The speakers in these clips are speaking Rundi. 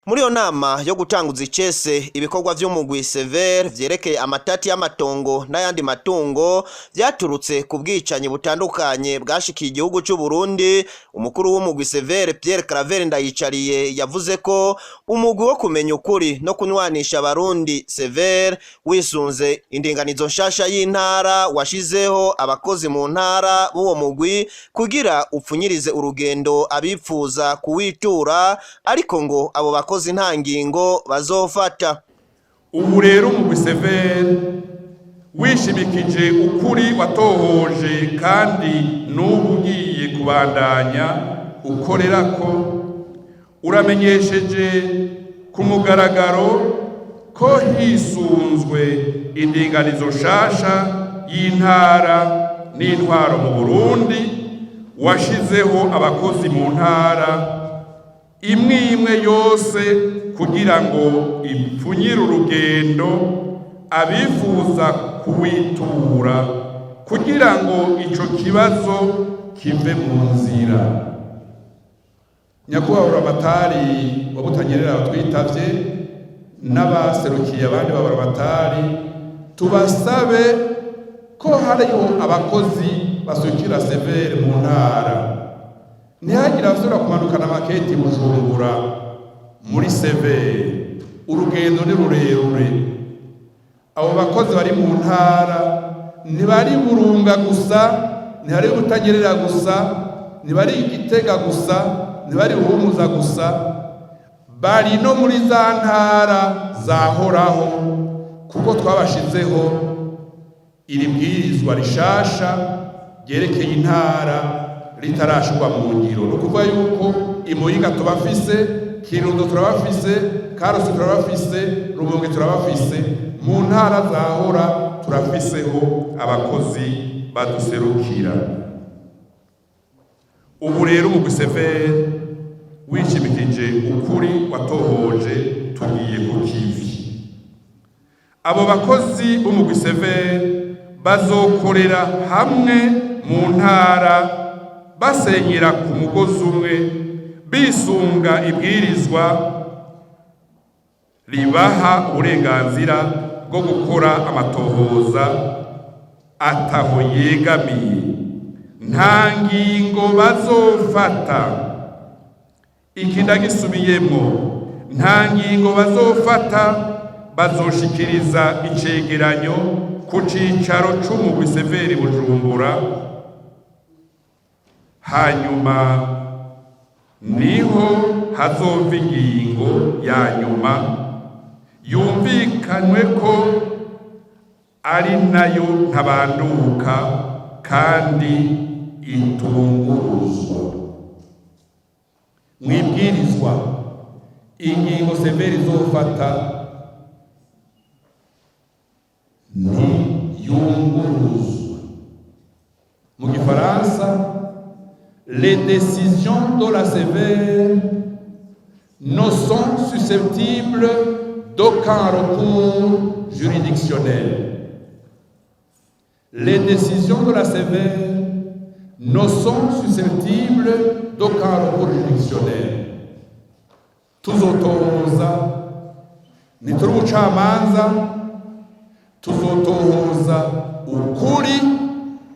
Muri yo nama yo gutanguza icese ibikorwa vy'umugwi Sever vyerekeye amatati y'amatongo n'ayandi matungo vyaturutse ku bwicanyi butandukanye bwashikiye igihugu c'u Burundi, umukuru w'umugwi Sever Pierre Claver Ndayicariye yavuze ko umugwi wo kumenya ukuri no kunywanisha abarundi Sever wisunze indinganizo nshasha y'intara washizeho abakozi mu ntara b'uwo mugwi kugira upfunyirize urugendo abipfuza kuwitura, ariko ngo abo bakozi nta ngingo bazofata. Ubu rero umugwi Sever wishimikije ukuri watohoje kandi n'ubu ugiye kubandanya ukorerako, uramenyesheje ku mugaragaro ko hisunzwe indinganizo nshasha y'intara n'intwaro mu Burundi washizeho abakozi mu ntara imwe yose kugira ngo ipfunyire urugendo abifuza kuwitura kugira ngo ico kibazo kive mu nzira. Nyakubahwa Buramatari wa Butanyerera twitavye n'abaserukiye abandi b'Aburamatari tubasabe ko hariho abakozi basukira Sever mu ntara, ntihagira abasubira kumanukana maketi Bujumbura muri Sever, urugendo ni rurerure. Abo bakozi bari mu ntara ntibari Burunga gusa, ntibari Butanyerera gusa, ntibari Gitega gusa, ntibari Buhumuza gusa, bari no muri za ntara zahoraho, kuko twabashizeho iri bwirizwa rishasha ryerekeye intara ritarashirwa mu ngiro. No kuvuga yuko Imuyinga turabafise, Kirundo turabafise, Karusi turabafise, Rumonge turabafise, mu ntara zahora turafiseho abakozi baduserukira. Ubu rero umugwi Sever wishimikije ukuri watohoje tugiye ku kivi. Abo bakozi b'umugwi Sever bazokorera hamwe mu ntara basenyera ku mugozi umwe bisunga ibwirizwa ribaha uburenganzira bwo gukora amatohoza ataho yegamiye. Nta ngingo bazofata, iki ndagisubiyemwo, nta ngingo bazofata, bazoshikiriza icegeranyo ku cicaro c'umugwi Sever Bujumbura, hanyuma niho hazova ingingo ya nyuma yumvikanwe ko ari nayo ntabanduka kandi itunguruzwa. Mwibwirizwa ingingo Sever izofata ni yunguruzwa. Mu Gifaransa, les décisions de la Sever ne sont susceptibles d'aucun recours juridictionnel. Les décisions de la Sever ne sont susceptibles d'aucun recours juridictionnel. Tuzotohoza, nituri ubucamanza, tuzotohoza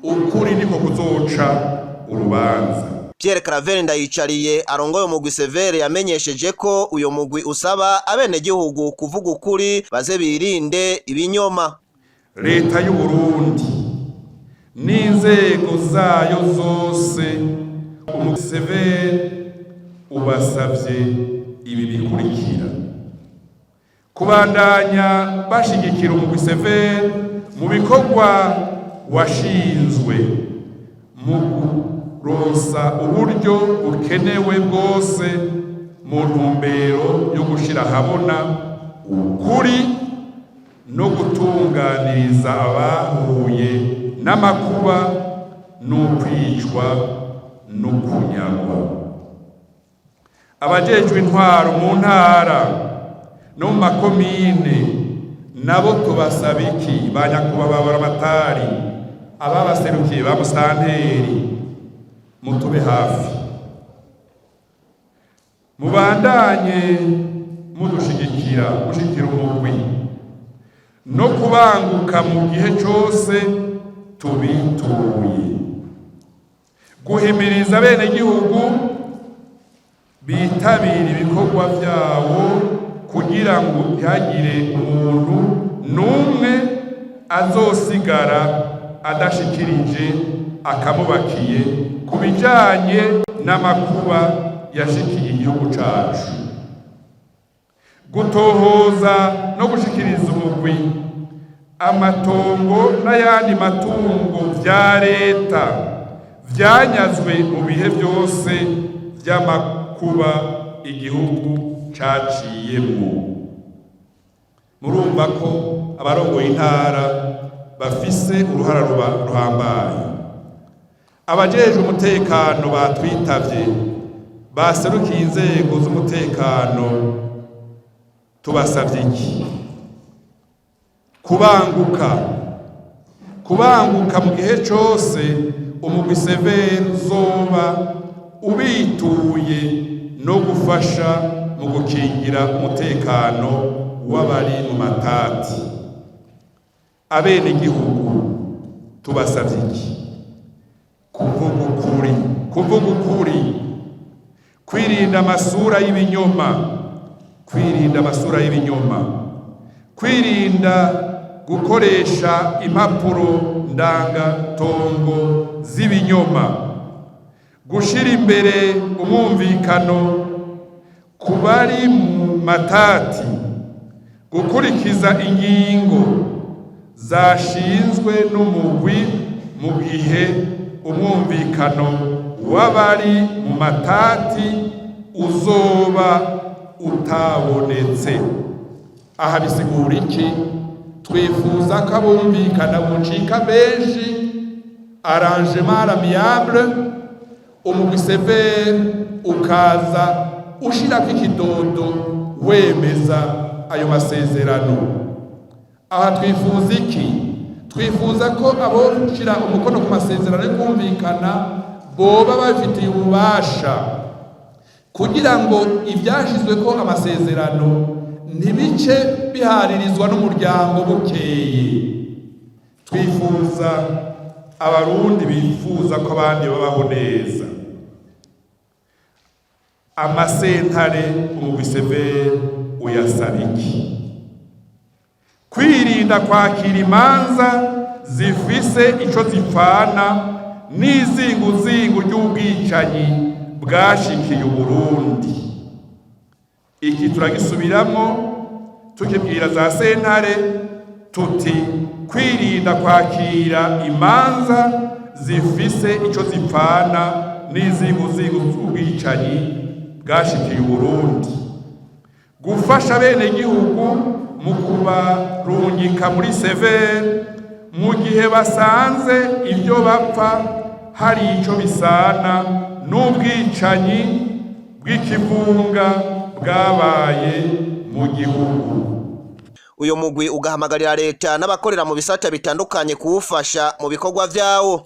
ukuri niko kuzoca urubanza. Pierre Claver Ndayicariye arongoye umugwi Sever yamenyesheje ko uyo mugwi usaba abenegihugu kuvuga ukuri baze birinde ibinyoma. Leta y'u Burundi n'inzego zayo zose umugwi Sever ubasavye ibi bikurikira: kubandanya bashigikira umugwi Sever mu bikorwa washinzwe mu kuronsa uburyo bukenewe bwose mu ntumbero yo gushira habona ukuri no gutunganiriza abahuye n'amakuba n'ukwicwa n'ukunyagwa. Abajejwe intwaro mu ntara no mu makomine nabo tubasaba iki? Ba nyakubahwa Buramatari, ababaserukiye ba musanteri, mutube hafi, mubandanye gushigikira umugwi no kubanguka mu gihe cyose tubituye, guhimiriza bene gihugu bitabira ibikorwa vyawo kugira ngo ntihagire umuntu n'umwe azosigara adashikirije akamubakiye ku bijanye n'amakuba yashikiye igihugu cacu, gutohoza no gushikiriza umugwi amatongo n'ayandi matungo vya leta vyanyazwe mu bihe vyose vy'amakuba igihugu caciyemwo. Murumva ko abarongoye intara bafise uruhara ruhambaye. Abajejwe umutekano batwitavye baserukiye inzego z'umutekano, tubasavye iki? Kubanguka mu gihe cose umugwi severe uzoba ubituye no gufasha mu gukingira umutekano w'abari mu matati. Abene igihugu tubasavye iki? Kuvuga ukuri, kwirinda amasura y'ibinyoma, kwirinda gukoresha impapuro ndangatongo z'ibinyoma, gushira imbere umwumvikano ku bari mu matati, gukurikiza ingingo zashinzwe n'umugwi mu gihe umwumvikano w'abari mu matati uzoba utabonetse. Aha bisigura iki? Twifuza ko abumvikana bucika benshi, arrangement amiable, umugwi severe ukaza ushirako ikidodo wemeza ayo masezerano. Aha twifuza iki? Twifuza ko aboshira umukono ku masezerano yo kumvikana boba bafitiye ububasha kugira ngo ivyashizwe ko amasezerano ntibice biharirizwa n'umuryango bukeye. Twifuza abarundi bifuza ko abandi babaho neza. Amasentare umugwi severe uyasaba iki? Kwirinda kwakira imanza zifise ico zipfana n'izinguzingu ry'ubwicanyi bwashikiye Uburundi. Iki turagisubiramwo tukibwira za sentare tuti kwirinda kwakira imanza zifise ico zipfana n'izinguzingu z'ubwicanyi bwashikiye Uburundi, gufasha bene gihugu mu kubarungika muri severe mu gihe basanze ibyo bapfa hari ico bisana n'ubwicanyi bw'ikivunga bwabaye mu gihugu. Uyo mugwi ugahamagarira leta n'abakorera mu bisata bitandukanye kuwufasha mu bikorwa vyawo.